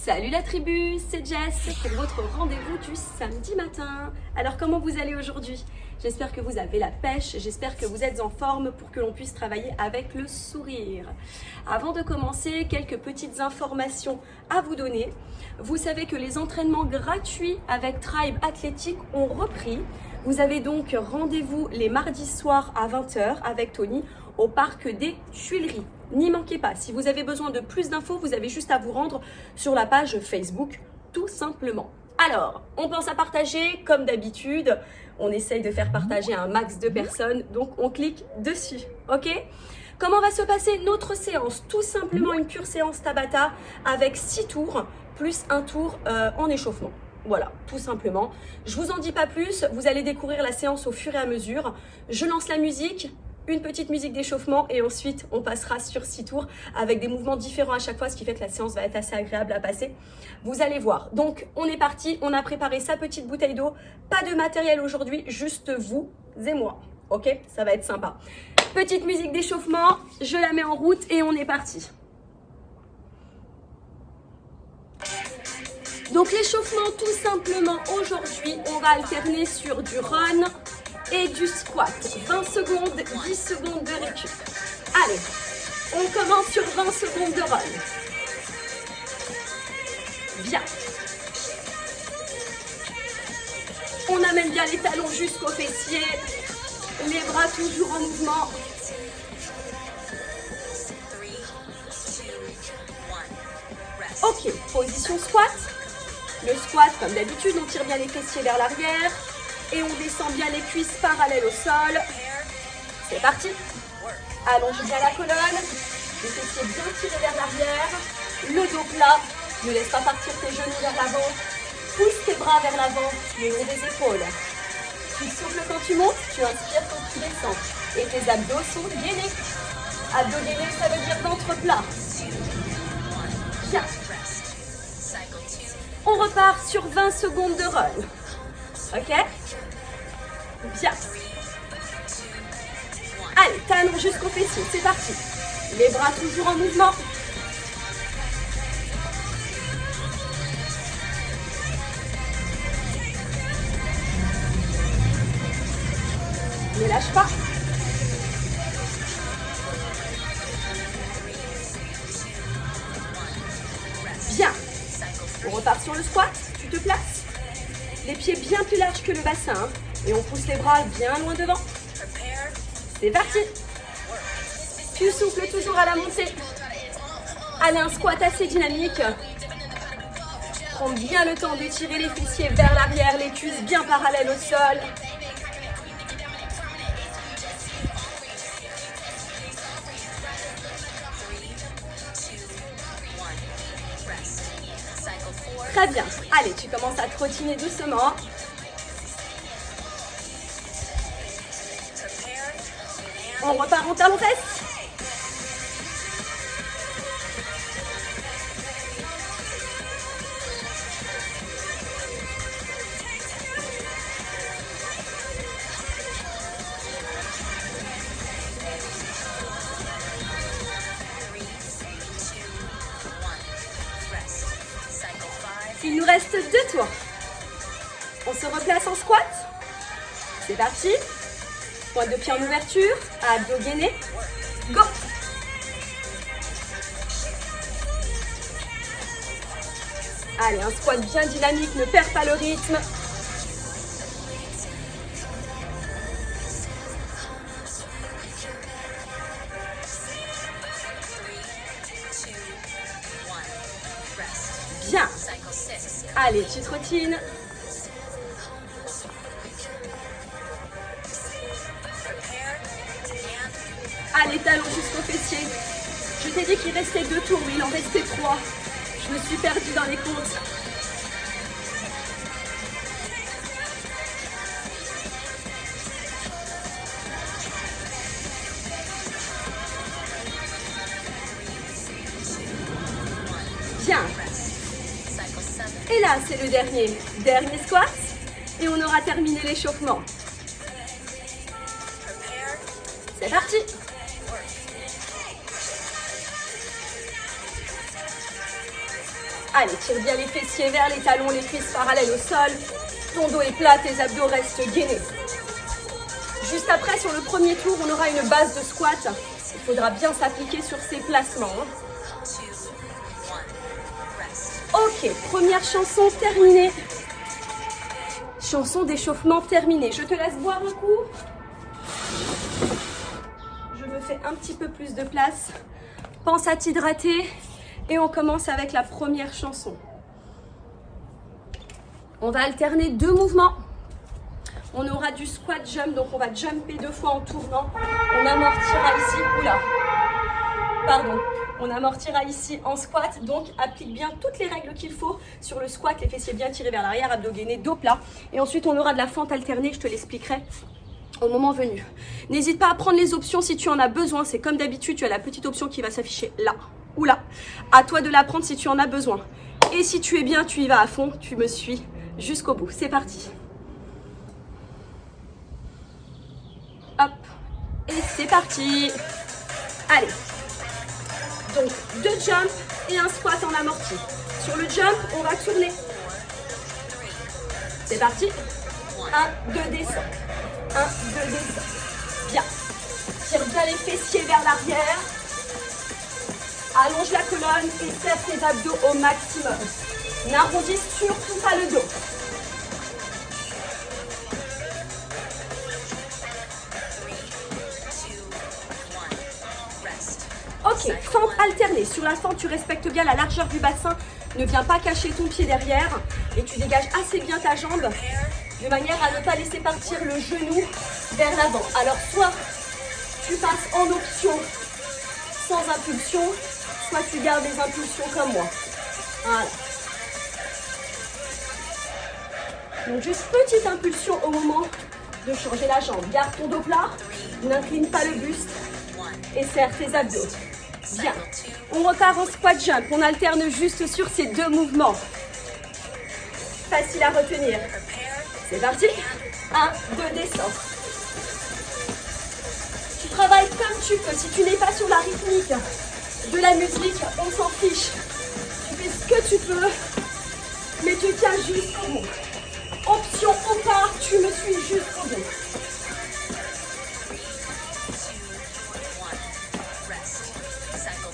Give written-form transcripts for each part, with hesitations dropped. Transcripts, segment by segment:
Salut la tribu, c'est Jess pour votre rendez-vous du samedi matin. Alors comment vous allez aujourd'hui? J'espère que vous avez la pêche, j'espère que vous êtes en forme pour que l'on puisse travailler avec le sourire. Avant de commencer, quelques petites informations à vous donner. Vous savez que les entraînements gratuits avec Tribe Athlétique ont repris. Vous avez donc rendez-vous les mardis soirs à 20 h avec Tony au parc des Tuileries. N'y manquez pas, si vous avez besoin de plus d'infos, vous avez juste à vous rendre sur la page Facebook, tout simplement. Alors, on pense à partager, comme d'habitude, on essaye de faire partager un max de personnes, donc on clique dessus, ok? Comment va se passer notre séance? Tout simplement une pure séance Tabata avec 6 tours, plus un tour en échauffement. Voilà, tout simplement. Je vous en dis pas plus, vous allez découvrir la séance au fur et à mesure. Je lance la musique, une petite musique d'échauffement et ensuite on passera sur 6 tours avec des mouvements différents à chaque fois, ce qui fait que la séance va être assez agréable à passer. Vous allez voir. Donc on est parti, on a préparé sa petite bouteille d'eau, pas de matériel aujourd'hui, juste vous et moi. Ok, ça va être sympa. Petite musique d'échauffement, je la mets en route et on est parti. Donc l'échauffement tout simplement aujourd'hui, on va alterner sur du run et du squat. 20 secondes, 10 secondes de récup. Allez, on commence sur 20 secondes de run. Bien. On amène bien les talons jusqu'aux fessiers. Les bras toujours en mouvement. Ok, position squat. Le squat, comme d'habitude, on tire bien les fessiers vers l'arrière. Et on descend bien les cuisses parallèles au sol. C'est parti. Allonge bien la colonne. Les fessiers bien tirés vers l'arrière. Le dos plat. Ne laisse pas partir tes genoux vers l'avant. Pousse tes bras vers l'avant, le long des épaules. Tu souffles quand tu montes, tu inspires quand tu descends. Et tes abdos sont gainés. Abdos gainés, ça veut dire ventre plat. Bien. On repart sur 20 secondes de run. Ok? Bien. Allez, talons jusqu'aux fessiers, c'est parti. Les bras toujours en mouvement. Ne lâche pas. Bien. On repart sur le squat, tu te places. Les pieds bien plus larges que le bassin. Hein. Et on pousse les bras bien loin devant. C'est parti. Tu souffles toujours à la montée. Allez, un squat assez dynamique. Prends bien le temps d'étirer les fessiers vers l'arrière, les cuisses bien parallèles au sol. Très bien. Allez, tu commences à trottiner doucement. On repart en talons-fesses. Il nous reste 2 tours. On se replace en squat. C'est parti. Pointe de pied en ouverture, abdos gainés. Go! Allez, un squat bien dynamique, ne perds pas le rythme. Bien. Allez, tu trottines. Allez, talons jusqu'aux fessiers. Je t'ai dit qu'il restait 2 tours, mais il en restait 3. Je me suis perdue dans les comptes. Bien. Et là, c'est le dernier. Dernier squat. Et on aura terminé l'échauffement. C'est parti. Allez, tire bien les fessiers vers les talons, les cuisses parallèles au sol. Ton dos est plat, tes abdos restent gainés. Juste après, sur le premier tour, on aura une base de squat. Il faudra bien s'appliquer sur ces placements. Ok, première chanson terminée. Chanson d'échauffement terminée. Je te laisse boire un coup. Je me fais un petit peu plus de place. Pense à t'hydrater. Et on commence avec la première chanson. On va alterner 2 mouvements. On aura du squat jump, donc on va jumper 2 fois en tournant. On amortira ici, oula, pardon. On amortira ici en squat, donc applique bien toutes les règles qu'il faut sur le squat, les fessiers bien tirés vers l'arrière, abdos gainés, dos plat. Et ensuite, on aura de la fente alternée, je te l'expliquerai au moment venu. N'hésite pas à prendre les options si tu en as besoin. C'est comme d'habitude, tu as la petite option qui va s'afficher là ou là. À toi de la prendre si tu en as besoin. Et si tu es bien, tu y vas à fond, tu me suis jusqu'au bout. C'est parti. Hop, et c'est parti. Allez. Donc 2 jumps et un squat en amorti. Sur le jump, on va tourner. C'est parti. 1, 2, descends. 1, 2, descends. Bien. Tire bien les fessiers vers l'arrière. Allonge la colonne et serre tes abdos au maximum. N'arrondis surtout pas le dos. Ok, fente alternée. Sur la fente, tu respectes bien la largeur du bassin. Ne viens pas cacher ton pied derrière. Et tu dégages assez bien ta jambe de manière à ne pas laisser partir le genou vers l'avant. Alors, soit tu passes en option sans impulsion, soit tu gardes les impulsions comme moi. Voilà. Donc, juste petite impulsion au moment de changer la jambe. Garde ton dos plat, n'incline pas le buste et serre tes abdos. Bien. On repart en squat jump. On alterne juste sur ces 2 mouvements. Facile à retenir. C'est parti. 1, 2, descends. Tu travailles comme tu peux. Si tu n'es pas sur la rythmique de la musique, on s'en fiche. Tu fais ce que tu peux, mais tu tiens jusqu'au bout. Option au pas, tu me suis jusqu'au bout.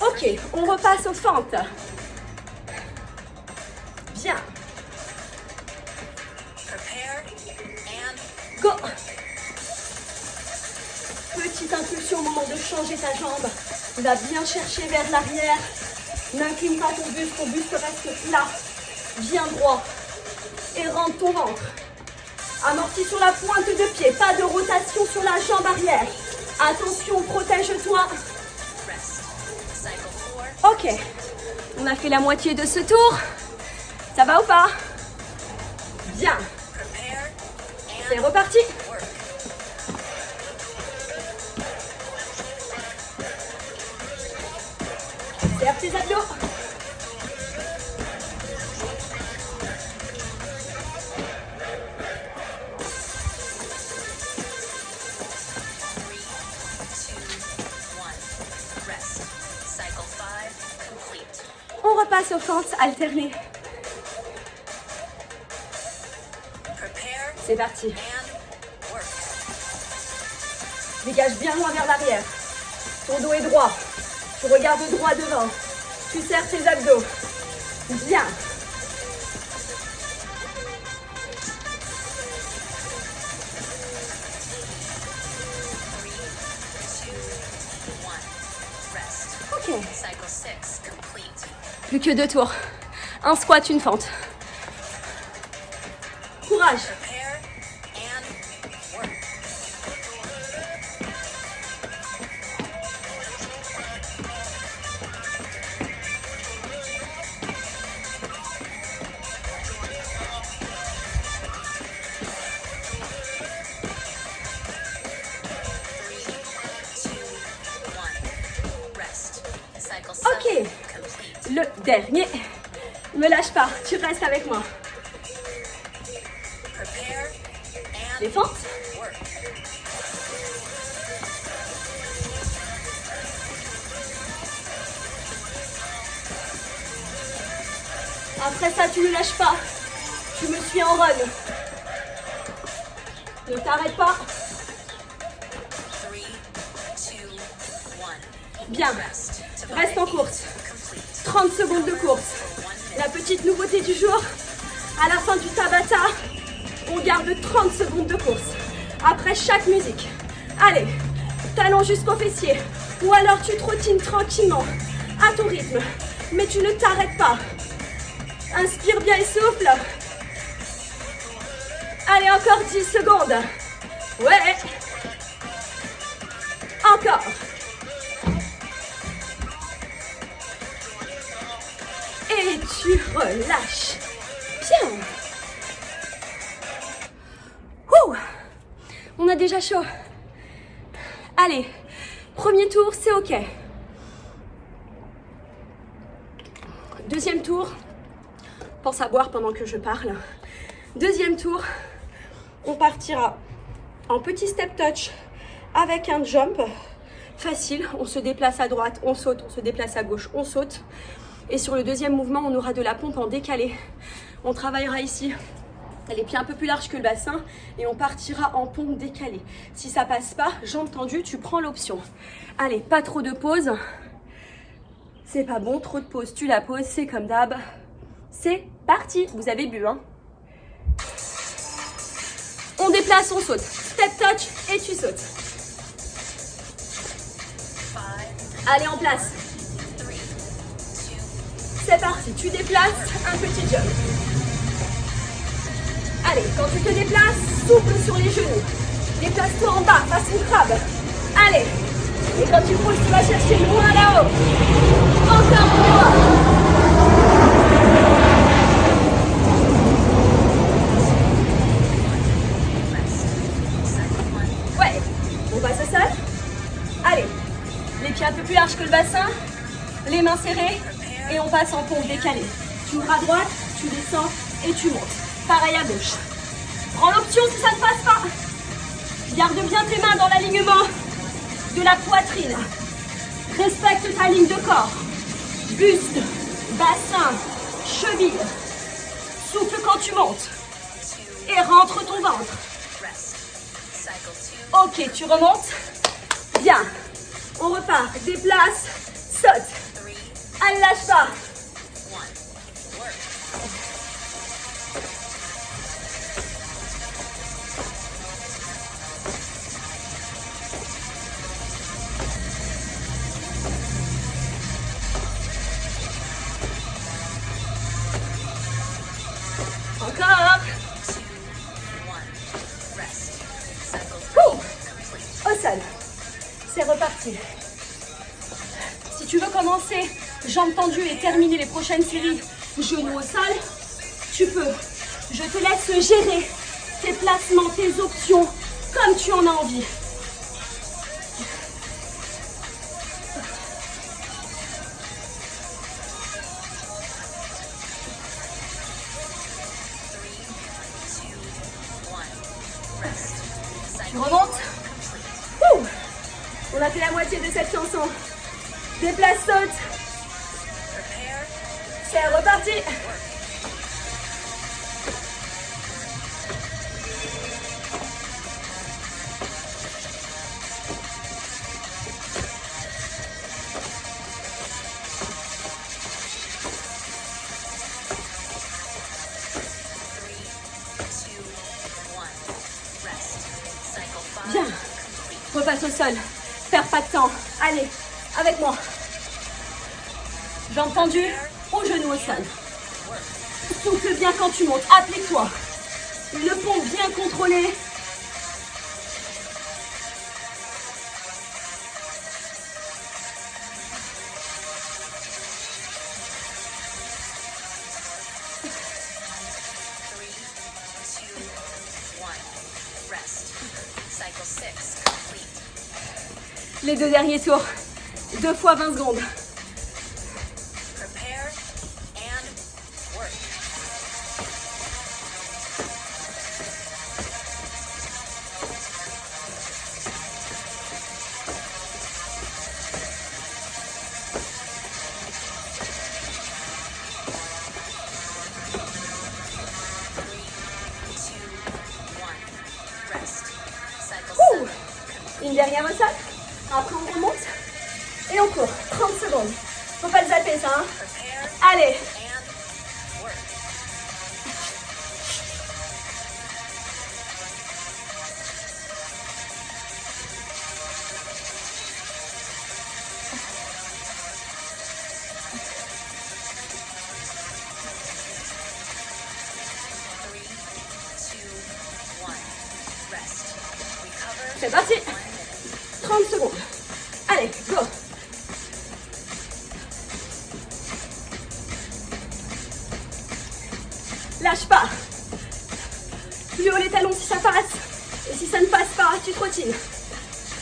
Ok, on repasse aux fentes. Bien. Go. Petite impulsion au moment de changer ta jambe. Va bien chercher vers l'arrière. N'incline pas ton buste reste plat. Bien droit. Et rentre ton ventre. Amortis sur la pointe de pied. Pas de rotation sur la jambe arrière. Attention, protège-toi. Ok, on a fait la moitié de ce tour. Ça va ou pas? Bien. C'est reparti. Serre tes abdos. On repasse aux fentes alternées. C'est parti. Dégage bien loin vers l'arrière. Ton dos est droit. Tu regardes droit devant. Tu serres tes abdos. Bien. Ok. Plus que 2 tours. Un squat, une fente. Courage. Ok, le dernier. Ne me lâche pas, tu restes avec moi. Les fentes. Après ça, tu ne lâches pas. Tu me suis en run. Ne t'arrête pas. Bien. Reste en course. 30 secondes de course. La petite nouveauté du jour, à la fin du Tabata, on garde 30 secondes de course. Après chaque musique. Allez, talons jusqu'au fessier. Ou alors tu trottines tranquillement, à ton rythme. Mais tu ne t'arrêtes pas. Inspire bien et souffle. Allez, encore 10 secondes. Ouais. Encore. Et tu relâches. Bien. Ouh. On a déjà chaud. Allez, premier tour, c'est OK. Deuxième tour. Pense à boire pendant que je parle. Deuxième tour, on partira en petit step touch avec un jump facile. On se déplace à droite, on saute, on se déplace à gauche, on saute. Et sur le deuxième mouvement, on aura de la pompe en décalé. On travaillera ici les pieds un peu plus larges que le bassin et on partira en pompe décalée. Si ça passe pas, jambes tendues, tu prends l'option. Allez, pas trop de pause. C'est pas bon, trop de pause, tu la poses, c'est comme d'hab. C'est parti. Vous avez bu, hein? On déplace, on saute. Step touch et tu sautes. Allez, en place. C'est parti. Tu déplaces, un petit jump. Allez, quand tu te déplaces, souffle sur les genoux. Déplace-toi en bas, façon crabe. Allez. Et quand tu pousses, tu vas chercher loin là-haut. Encore plus loin. Un peu plus large que le bassin, les mains serrées et on passe en pompe décalée. Tu ouvres à droite, tu descends et tu montes. Pareil à gauche. Prends l'option si ça ne passe pas. Garde bien tes mains dans l'alignement de la poitrine. Respecte ta ligne de corps. Buste, bassin, cheville. Souffle quand tu montes. Et rentre ton ventre. Ok, tu remontes. Bien. On repart, déplace, saute. Allez, lâche pas. Encore. Au sol. C'est reparti. Si tu veux commencer jambes tendues et terminer les prochaines séries genoux au sol, tu peux. Je te laisse gérer tes placements, tes options comme tu en as envie. Tu remontes. On a fait la moitié de cette chanson. Déplace, saute. C'est reparti. Bien. Repasse au sol. Perds pas de temps. Allez, avec moi. Jambes tendues, au genou au sol. Souffle bien quand tu montes. Applique-toi. Une pompe bien contrôlée. Les deux derniers tours. 2 fois 20 secondes. Une dernière au sol. Après, on remonte. Et on court. 30 secondes. Faut pas le zapper, ça, hein. Allez. C'est parti. 30 secondes. Allez, go. Lâche pas. Plus haut les talons si ça passe. Et si ça ne passe pas, tu trottines.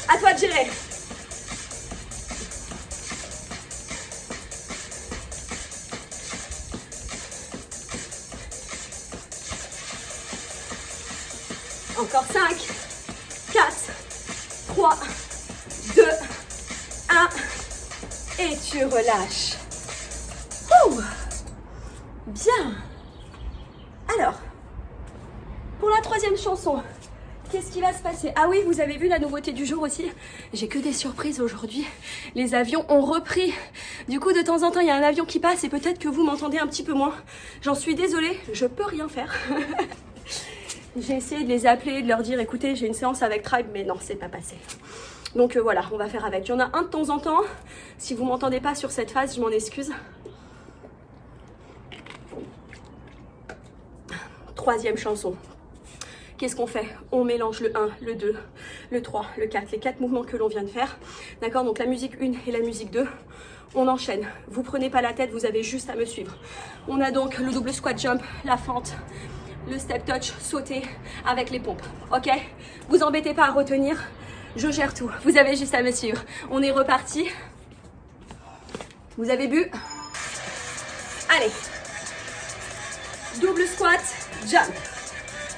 À toi de gérer. Encore 5, 4, 3, 2, 1. Et tu relâches. Ouh. Bien. Alors, pour la troisième chanson, qu'est-ce qui va se passer? Ah oui, vous avez vu la nouveauté du jour aussi? J'ai que des surprises aujourd'hui. Les avions ont repris. Du coup, de temps en temps, il y a un avion qui passe et peut-être que vous m'entendez un petit peu moins. J'en suis désolée, je peux rien faire. J'ai essayé de les appeler, de leur dire, écoutez, j'ai une séance avec Tribe, mais non, c'est pas passé. Donc voilà, on va faire avec. Il y en a un de temps en temps. Si vous m'entendez pas sur cette phase, je m'en excuse. Troisième chanson. Qu'est-ce qu'on fait? On mélange le 1, le 2, le 3, le 4, les 4 mouvements que l'on vient de faire. D'accord? Donc la musique 1 et la musique 2. On enchaîne. Vous prenez pas la tête, vous avez juste à me suivre. On a donc le double squat jump, la fente, le step touch, sauter avec les pompes. Ok? Vous embêtez pas à retenir. Je gère tout. Vous avez juste à me suivre. On est reparti. Vous avez bu? Allez. Double squat, jump.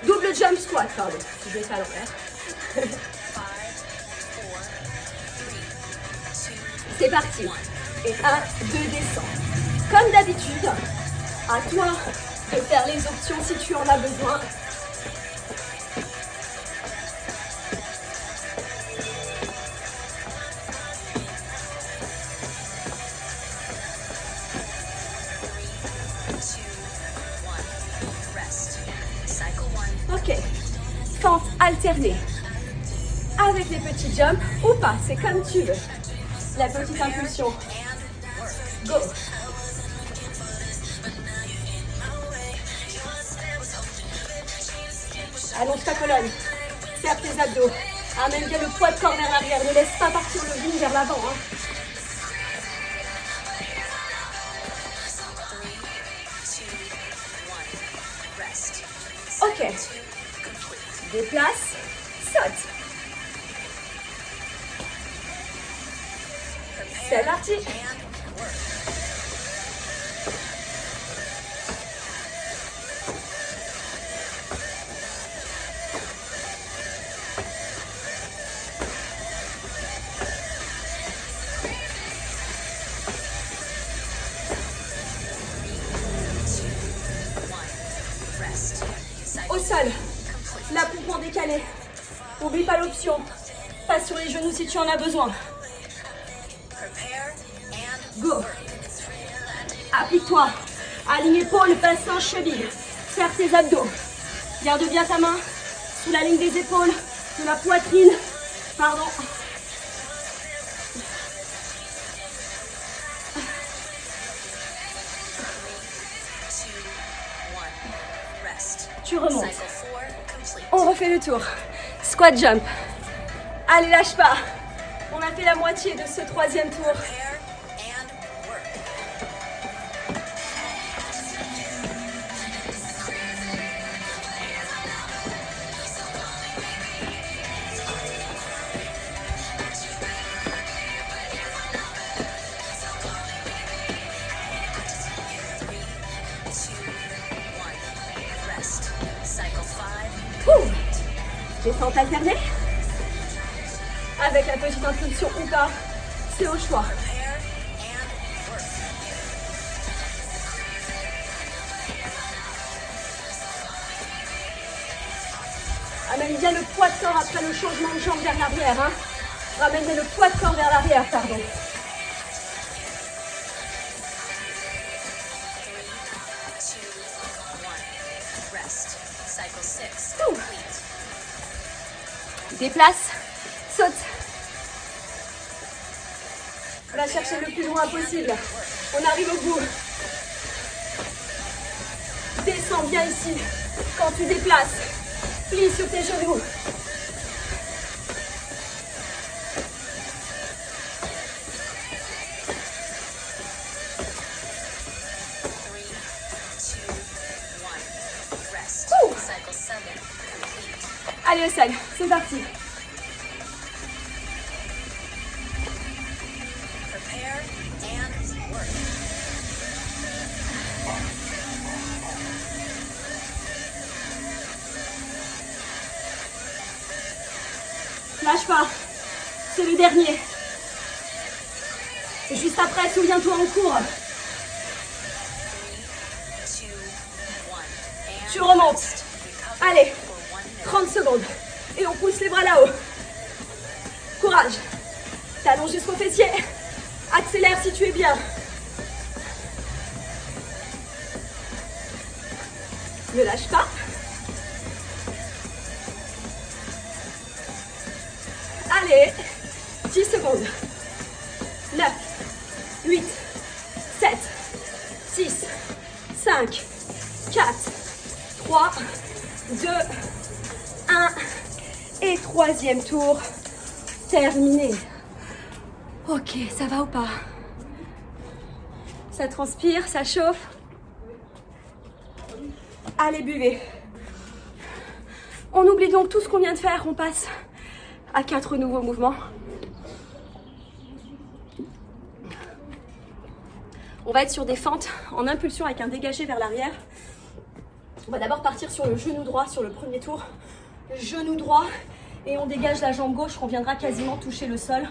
Double jump squat, pardon. Si je mets ça à l'envers. C'est parti. Et 1, 2, descends. Comme d'habitude, à toi de faire les options si tu en as besoin. Ok, fente alternée avec les petits jumps ou pas, c'est comme tu veux. La petite impulsion. Go. Allonge ta colonne, serre tes abdos, amène bien le poids de corps vers l'arrière, ne laisse pas partir le genou vers l'avant. Hein. Ok, déplace, saute. C'est parti. Au sol, la pompe en décalé. N'oublie pas l'option. Passe sur les genoux si tu en as besoin. Go. Applique-toi. Aligne épaules, bassin, cheville. Serre tes abdos. Garde bien ta main sous la ligne des épaules, de la poitrine. Pardon. Tu remontes. On refait le tour. Squat jump. Allez, lâche pas. On a fait la moitié de ce troisième tour. Descente alternée. Avec la petite impulsion ou pas, c'est au choix. Amène bien le poids de corps après le changement de jambe vers l'arrière. Hein. Ramenez le poids de corps vers l'arrière, pardon. Déplace, saute. On va chercher le plus loin possible. On arrive au bout. Descends bien ici. Quand tu déplaces, plie sur tes genoux. Allez au sol, c'est parti. Lâche pas, c'est le dernier. Et juste après, souviens-toi, on court. Tu remontes. Allez, 30 secondes. Et on pousse les bras là-haut. Courage. Talons jusqu'au fessier. Accélère si tu es bien. Ne lâche pas. Allez, 10 secondes. 9, 8, 7, 6, 5, 4, 3, 2, 1. Et troisième tour. Terminé. Ok, ça va ou pas? Ça transpire, ça chauffe. Allez, buvez. On oublie donc tout ce qu'on vient de faire. On passe à 4 nouveaux mouvements. On va être sur des fentes en impulsion avec un dégagé vers l'arrière. On va d'abord partir sur le genou droit sur le premier tour. Genou droit et on dégage la jambe gauche. On viendra quasiment toucher le sol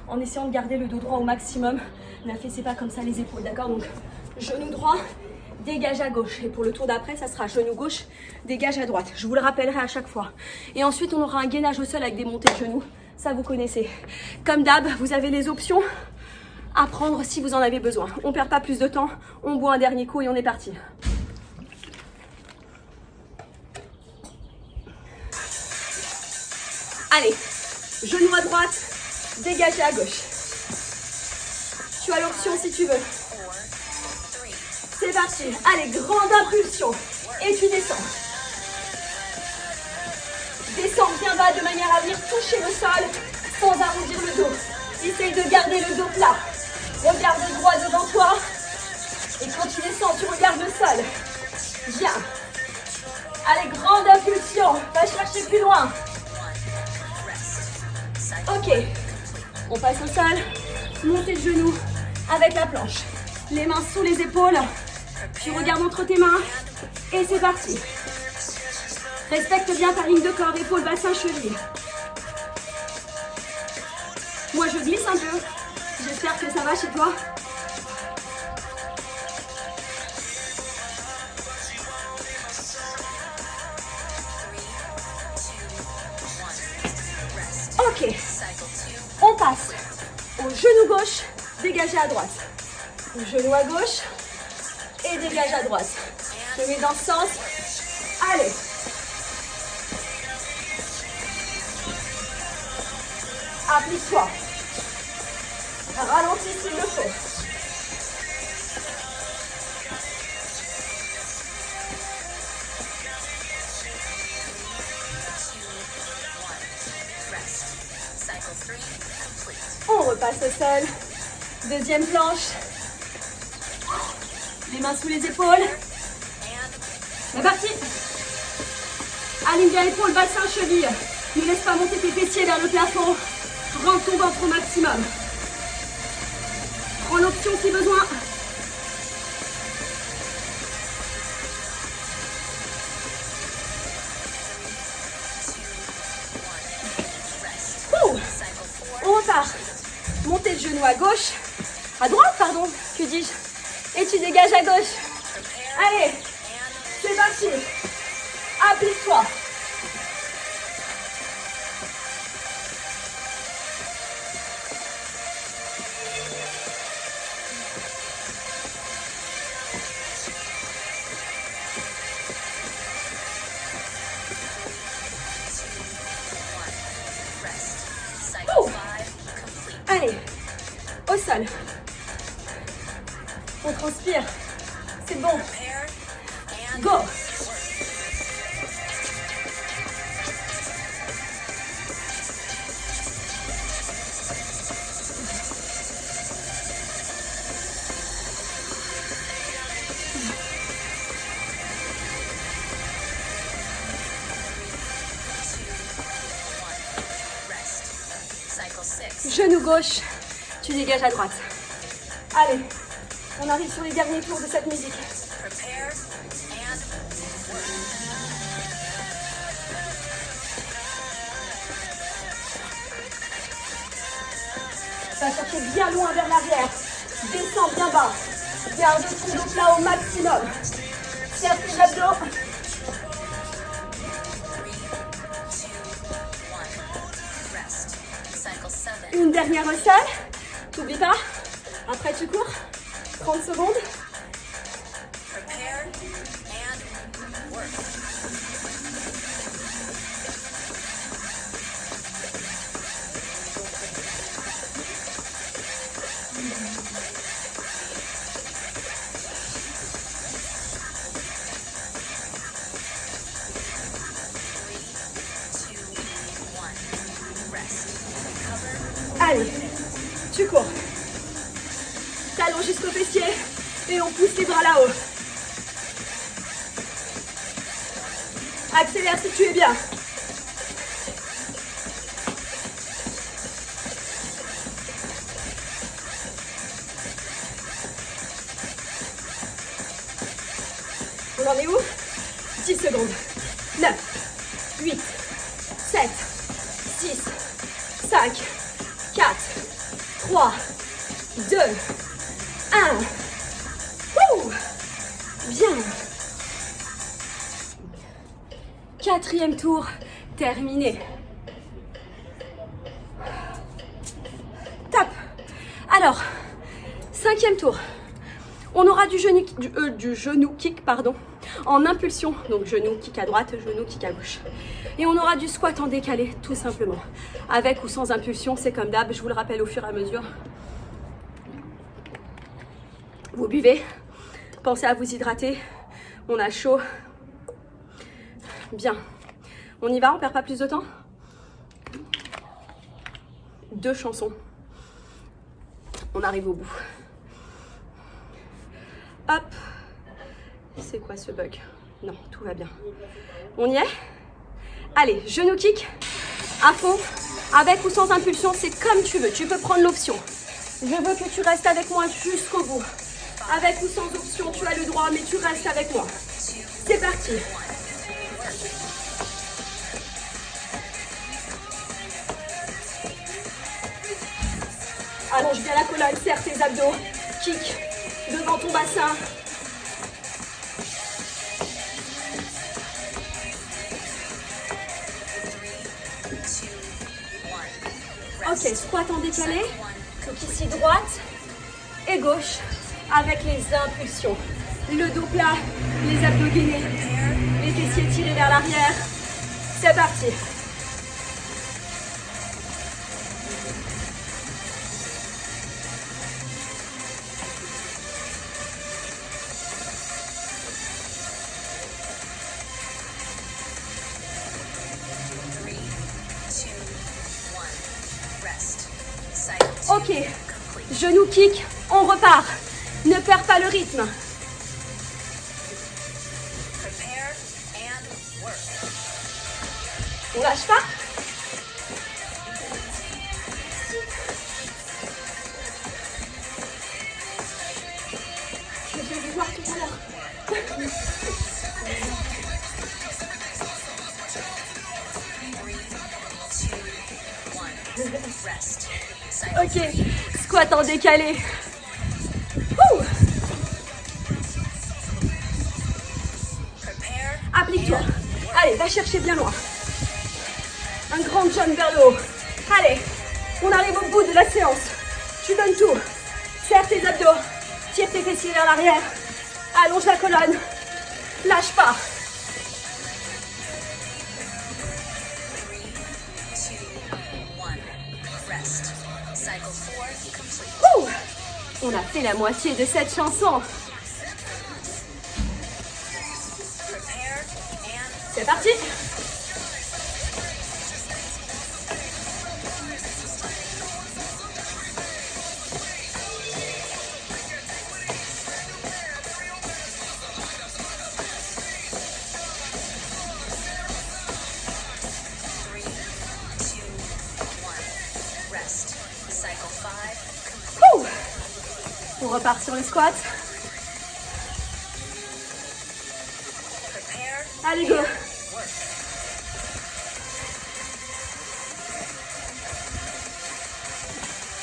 en essayant de garder le dos droit au maximum. N'affaissez pas comme ça les épaules, d'accord? Donc genou droit, dégage à gauche. Et pour le tour d'après, ça sera genou gauche, dégage à droite. Je vous le rappellerai à chaque fois. Et ensuite, on aura un gainage au sol avec des montées de genoux. Ça, vous connaissez. Comme d'hab, vous avez les options à prendre si vous en avez besoin. On ne perd pas plus de temps. On boit un dernier coup et on est parti. Allez, genou à droite, dégagé à gauche. Tu as l'option si tu veux. C'est parti. Allez, grande impulsion. Et tu descends. Descends bien bas de manière à venir toucher le sol sans arrondir le dos. Essaye de garder le dos plat. Regarde droit devant toi. Et quand tu descends, tu regardes le sol. Bien. Allez, grande impulsion. Va chercher plus loin. Ok. On passe au sol. Montée de genoux avec la planche. Les mains sous les épaules. Tu regardes entre tes mains. Et c'est parti. Respecte bien ta ligne de corps, épaules, bassin, cheville. Moi, je glisse un peu. J'espère que ça va chez toi. Ok. On passe au genou gauche, dégagé à droite. Genou à gauche et dégage à droite. Je mets dans ce sens. Allez. Applique-toi. Ralentis s'il le faut. On repasse au sol. Deuxième planche. Les mains sous les épaules. C'est parti. Aligne bien épaule, bassin, cheville. Ne laisse pas monter tes fessiers vers le plafond. Rentre ton ventre au maximum. Prends l'option si besoin. On repart. Montée de genou à gauche. À droite, pardon. Que dis-je? Et tu dégages à gauche. Allez. C'est parti. Applique-toi. Allez, au sol. On transpire. C'est bon. Go. Genou gauche, tu dégages à droite. Allez, on arrive sur les derniers tours de cette musique. Va chercher bien loin vers l'arrière. Descends bien bas. Garde ton dos plat au maximum. Serre tes abdos. Une dernière au sol. N'oublie pas. Après tu cours. 30 secondes. Allez, tu cours. Talons jusqu'au fessier et on pousse les bras là-haut. Accélère si tu es bien. On en est où? 10 secondes. 9, 8, 7, 6, 5, 4, 3, 2, 1. Wouh! Bien. Quatrième tour terminé. Top. Alors, cinquième tour. On aura du genou kick, pardon, en impulsion. Donc genou kick à droite, genou kick à gauche. Et on aura du squat en décalé, tout simplement. Avec ou sans impulsion, c'est comme d'hab, je vous le rappelle au fur et à mesure. Vous buvez, pensez à vous hydrater. On a chaud. Bien. On y va, on perd pas plus de temps. 2 chansons. On arrive au bout. Hop. C'est quoi ce bug? Non, tout va bien. On y est? Allez, genou kick à fond, avec ou sans impulsion, c'est comme tu veux. Tu peux prendre l'option. Je veux que tu restes avec moi jusqu'au bout. Avec ou sans option, tu as le droit, mais tu restes avec moi. C'est parti. Allonge bien la colonne, serre tes abdos. Kick devant ton bassin. Ok, squat en décalé. Donc ici droite et gauche avec les impulsions. Le dos plat, les abdos gainés, les fessiers tirés vers l'arrière. C'est parti. Ok, genou kick, on repart. Ne perds pas le rythme. On lâche pas. Je vais vous voir tout à l'heure. Ok, squat en décalé. Ouh. Applique-toi. Allez, va chercher bien loin. Un grand jump vers le haut. Allez, on arrive au bout de la séance. Tu donnes tout. Serre tes abdos. Tire tes fessiers vers l'arrière. Allonge la colonne. Lâche pas. Ouh, on a fait la moitié de cette chanson. C'est parti. Ouh. On repart sur le squat. Allez, go.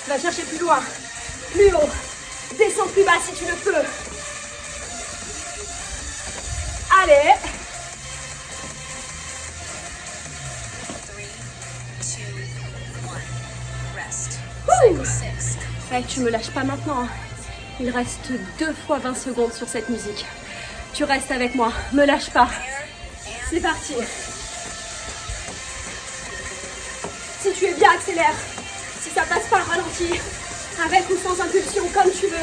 Va chercher plus loin, plus haut. Descends plus bas si tu le peux. Allez. 3, 2, 1, rest. Ouais, tu me lâches pas maintenant. Il reste 2 fois 20 secondes sur cette musique. Tu restes avec moi, me lâche pas. C'est parti. Si tu es bien, accélère. Si ça passe pas, ralentis. Avec ou sans impulsion, comme tu veux.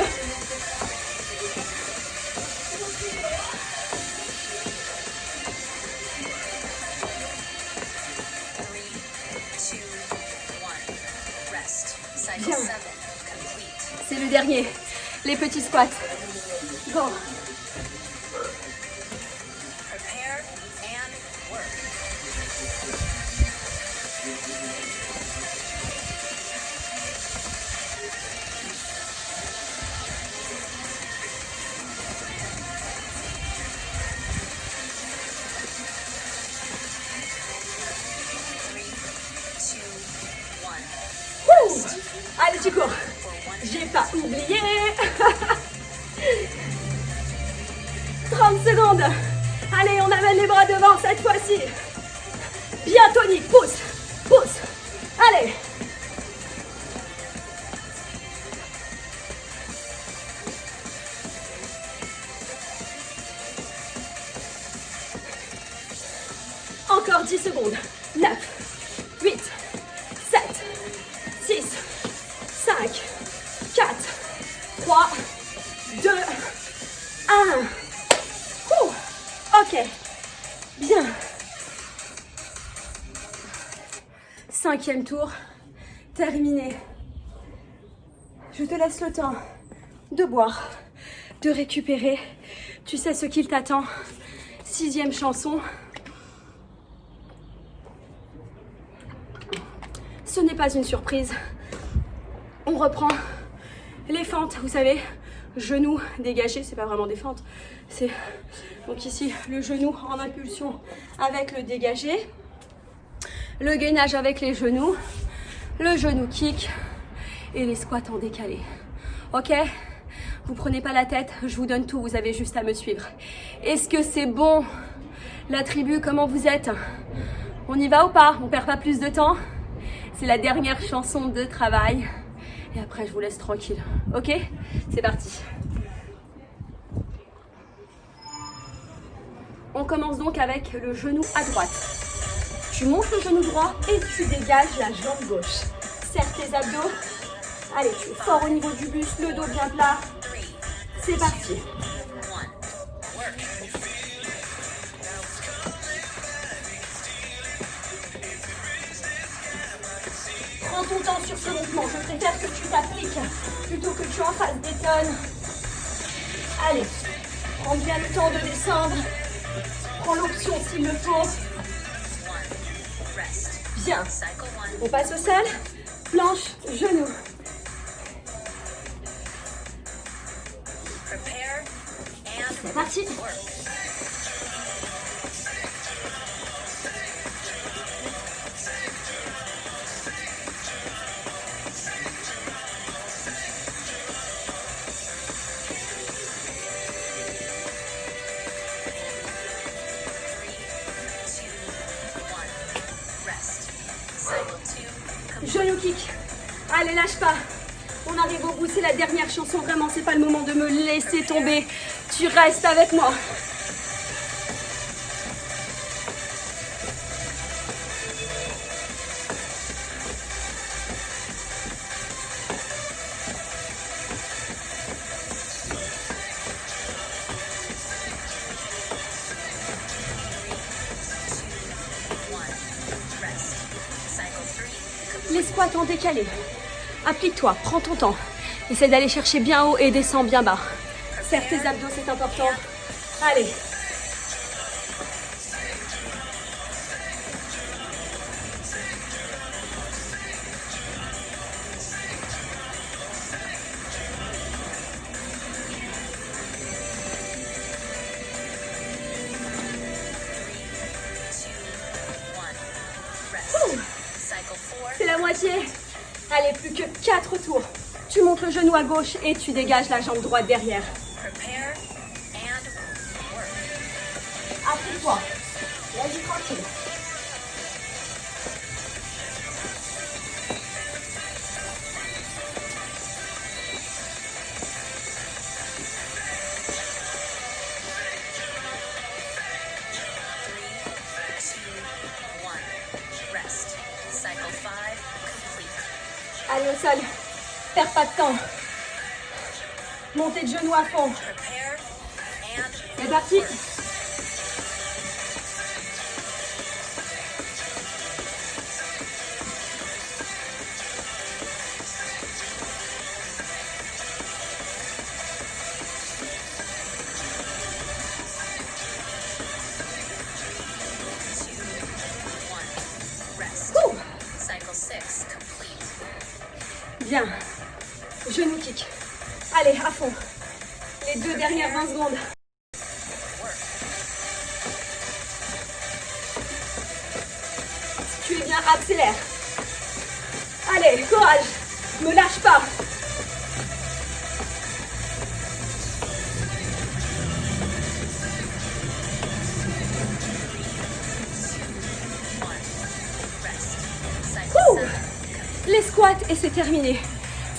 Bien. C'est le dernier. Les petits squats. Go. Allez, tu cours. J'ai pas oublié. 30 secondes. Allez, on amène les bras devant cette fois-ci. Bien tonique. Pousse. Pousse. Allez. Encore 10 secondes. 9, 8, 7, 6, 5, 4, 3, 2, 1. Ok. Bien. 5e tour. Terminé. Je te laisse le temps de boire, de récupérer. Tu sais ce qu'il t'attend. 6e chanson. Ce n'est pas une surprise. On reprend les fentes, vous savez, genoux dégagés, c'est pas vraiment des fentes. C'est donc ici le genou en impulsion avec le dégagé, le gainage avec les genoux, le genou kick et les squats en décalé. Ok? Vous prenez pas la tête, je vous donne tout, vous avez juste à me suivre. Est-ce que c'est bon? La tribu, comment vous êtes? On y va ou pas? On perd pas plus de temps? C'est la dernière chanson de travail. Et après, je vous laisse tranquille. Ok? C'est parti. On commence donc avec le genou à droite. Tu montes le genou droit et tu dégages la jambe gauche. Serre tes abdos. Allez, tu es fort au niveau du buste, le dos bien plat. C'est parti. Prends ton temps sur ce mouvement. Je préfère que tu t'appliques plutôt que tu en fasses des tonnes. Allez, prends bien le temps de descendre. Prends l'option s'il le faut. Bien. On passe au sol. Planche, genou. C'est parti. Genou kick. Allez, lâche pas. On arrive au bout, c'est la dernière chanson. Vraiment, c'est pas le moment de me laisser tomber. Tu restes avec moi. Les squats en décalé. Applique-toi, prends ton temps. Essaie d'aller chercher bien haut et descends bien bas. Serre tes abdos, c'est important. Allez. C'est la moitié. Allez, plus que 4 tours. Tu montes le genou à gauche et tu dégages la jambe droite derrière. Appuie-toi. Vas-y tranquille. Allez au sol, perds pas de temps. Montez de genoux à fond. C'est parti. Bien. Genou kick. Allez, à fond. Les 2 dernières 20 secondes. Si tu es bien, accélère. Allez, courage. Ne lâche pas. Les squats et c'est terminé.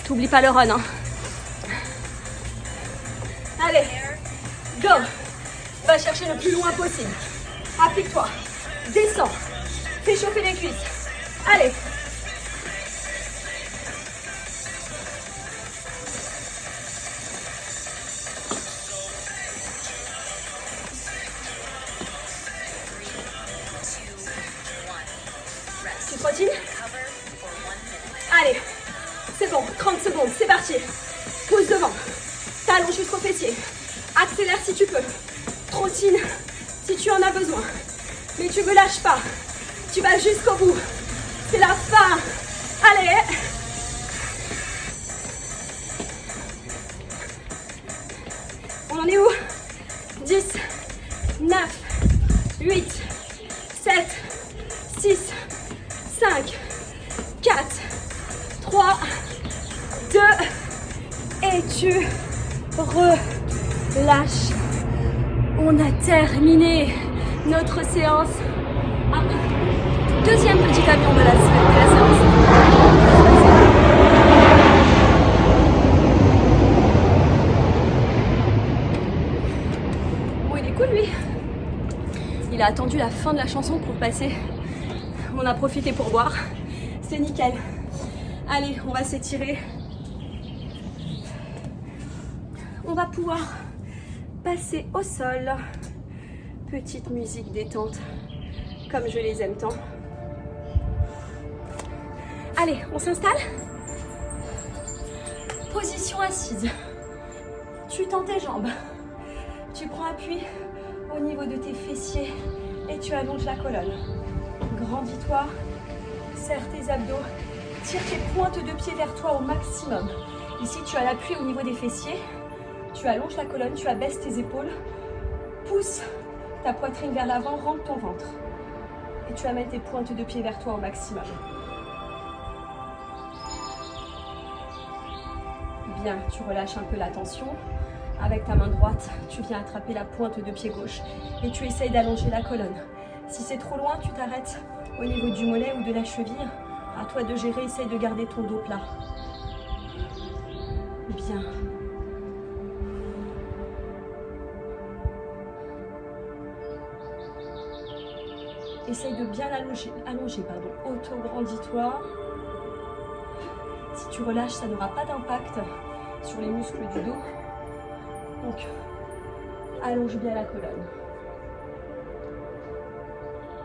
T'oublies pas le run. Hein. Allez, go. Va chercher le plus loin possible. Applique-toi. Descends. Fais chauffer les cuisses. Allez. Tu trottines? Allez, c'est bon, 30 secondes, c'est parti. Pose devant, talon jusqu'au fessier. Accélère si tu peux. Trottine si tu en as besoin. Mais tu me lâches pas. Tu vas jusqu'au bout. C'est la fin. Allez. On en est où? 10, 9, 8, 7, 6, 5, 4, 3, 2, et tu relâches. On a terminé notre séance. Deuxième petit avion de la séance. Bon, il est cool lui. Il a attendu la fin de la chanson pour passer. On a profité pour boire. C'est nickel. Allez, on va s'étirer. On va pouvoir passer au sol. Petite musique détente, comme je les aime tant. Allez, on s'installe. Position assise. Tu tends tes jambes. Tu prends appui au niveau de tes fessiers et tu allonges la colonne. Grandis-toi, serre tes abdos, tire tes pointes de pied vers toi au maximum. Ici, tu as l'appui au niveau des fessiers. Tu allonges la colonne, tu abaisses tes épaules. Pousse ta poitrine vers l'avant, rentre ton ventre. Et tu amènes tes pointes de pied vers toi au maximum. Bien, tu relâches un peu la tension. Avec ta main droite, tu viens attraper la pointe de pied gauche et tu essayes d'allonger la colonne. Si c'est trop loin, tu t'arrêtes au niveau du mollet ou de la cheville. À toi de gérer, essaye de garder ton dos plat. Bien. Essaye de bien allonger, auto-grandis-toi. Si tu relâches, ça n'aura pas d'impact sur les muscles du dos. Donc, allonge bien la colonne.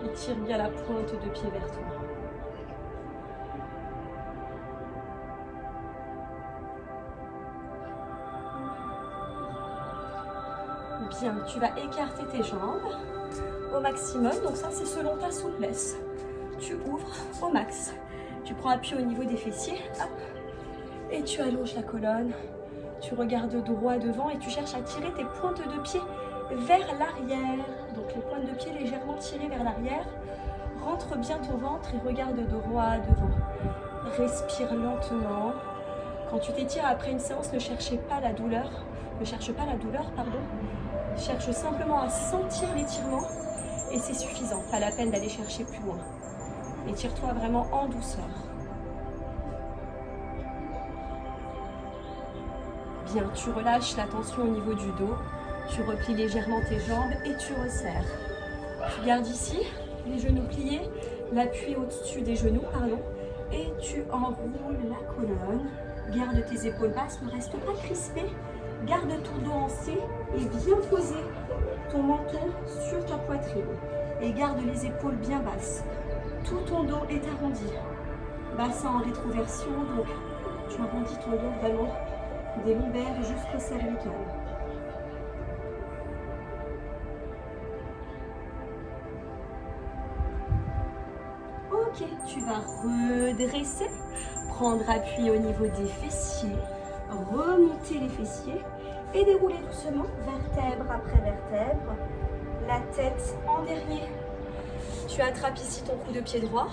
Et tire bien la pointe de pied vers toi. Bien, tu vas écarter tes jambes au maximum. Donc ça, c'est selon ta souplesse. Tu ouvres au max. Tu prends appui au niveau des fessiers. Hop. Et tu allonges la colonne. Tu regardes droit devant et tu cherches à tirer tes pointes de pied vers l'arrière. Donc les pointes de pied légèrement tirées vers l'arrière. Rentre bien ton ventre et regarde droit devant. Respire lentement. Quand tu t'étires après une séance, ne cherche pas la douleur. Cherche simplement à sentir l'étirement et c'est suffisant. Pas la peine d'aller chercher plus loin. Étire-toi vraiment en douceur. Bien, tu relâches la tension au niveau du dos. Tu replies légèrement tes jambes et tu resserres. Tu gardes ici les genoux pliés, l'appui au-dessus des genoux, et tu enroules la colonne. Garde tes épaules basses, ne reste pas crispé. Garde ton dos en C et viens poser ton menton sur ta poitrine. Et garde les épaules bien basses. Tout ton dos est arrondi. Bassin en rétroversion, donc tu arrondis ton dos vraiment des lombaires jusqu'au cervical. Ok, tu vas redresser, prendre appui au niveau des fessiers, remonter les fessiers et dérouler doucement, vertèbre après vertèbre, la tête en dernier. Tu attrapes ici ton coup de pied droit,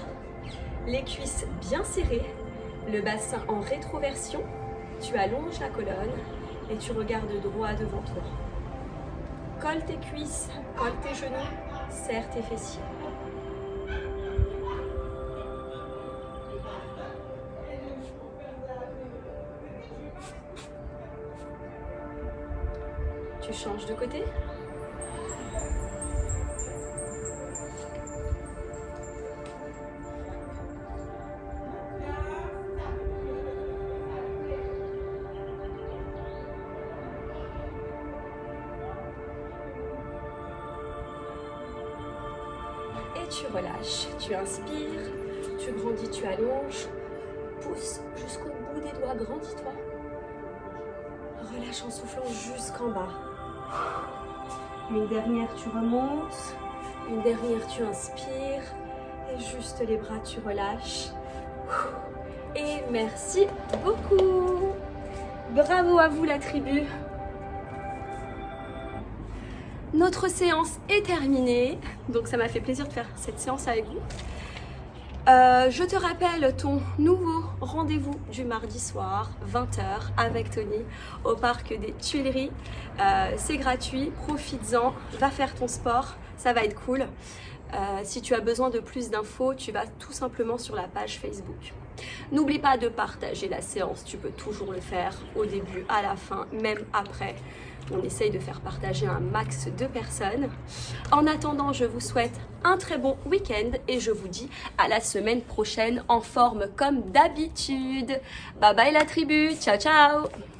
les cuisses bien serrées, le bassin en rétroversion, tu allonges la colonne et tu regardes droit devant toi. Colle tes cuisses, colle tes genoux, serre tes fessiers. Tu changes de côté. Et tu relâches. Tu inspires, tu grandis, tu allonges. Pousse jusqu'au bout des doigts, grandis-toi. Relâche en soufflant jusqu'en bas. Une dernière, tu remontes. Une dernière, tu inspires. Et juste les bras, tu relâches. Et merci beaucoup. Bravo à vous la tribu. Notre séance est terminée. Donc ça m'a fait plaisir de faire cette séance avec vous. Je te rappelle ton nouveau rendez-vous du mardi soir, 20h, avec Tony, au parc des Tuileries. C'est gratuit, profites-en, va faire ton sport, ça va être cool. Si tu as besoin de plus d'infos, tu vas tout simplement sur la page Facebook. N'oublie pas de partager la séance, tu peux toujours le faire au début, à la fin, même après. On essaye de faire partager un max de personnes. En attendant, je vous souhaite un très bon week-end et je vous dis à la semaine prochaine en forme comme d'habitude. Bye bye la tribu, ciao ciao.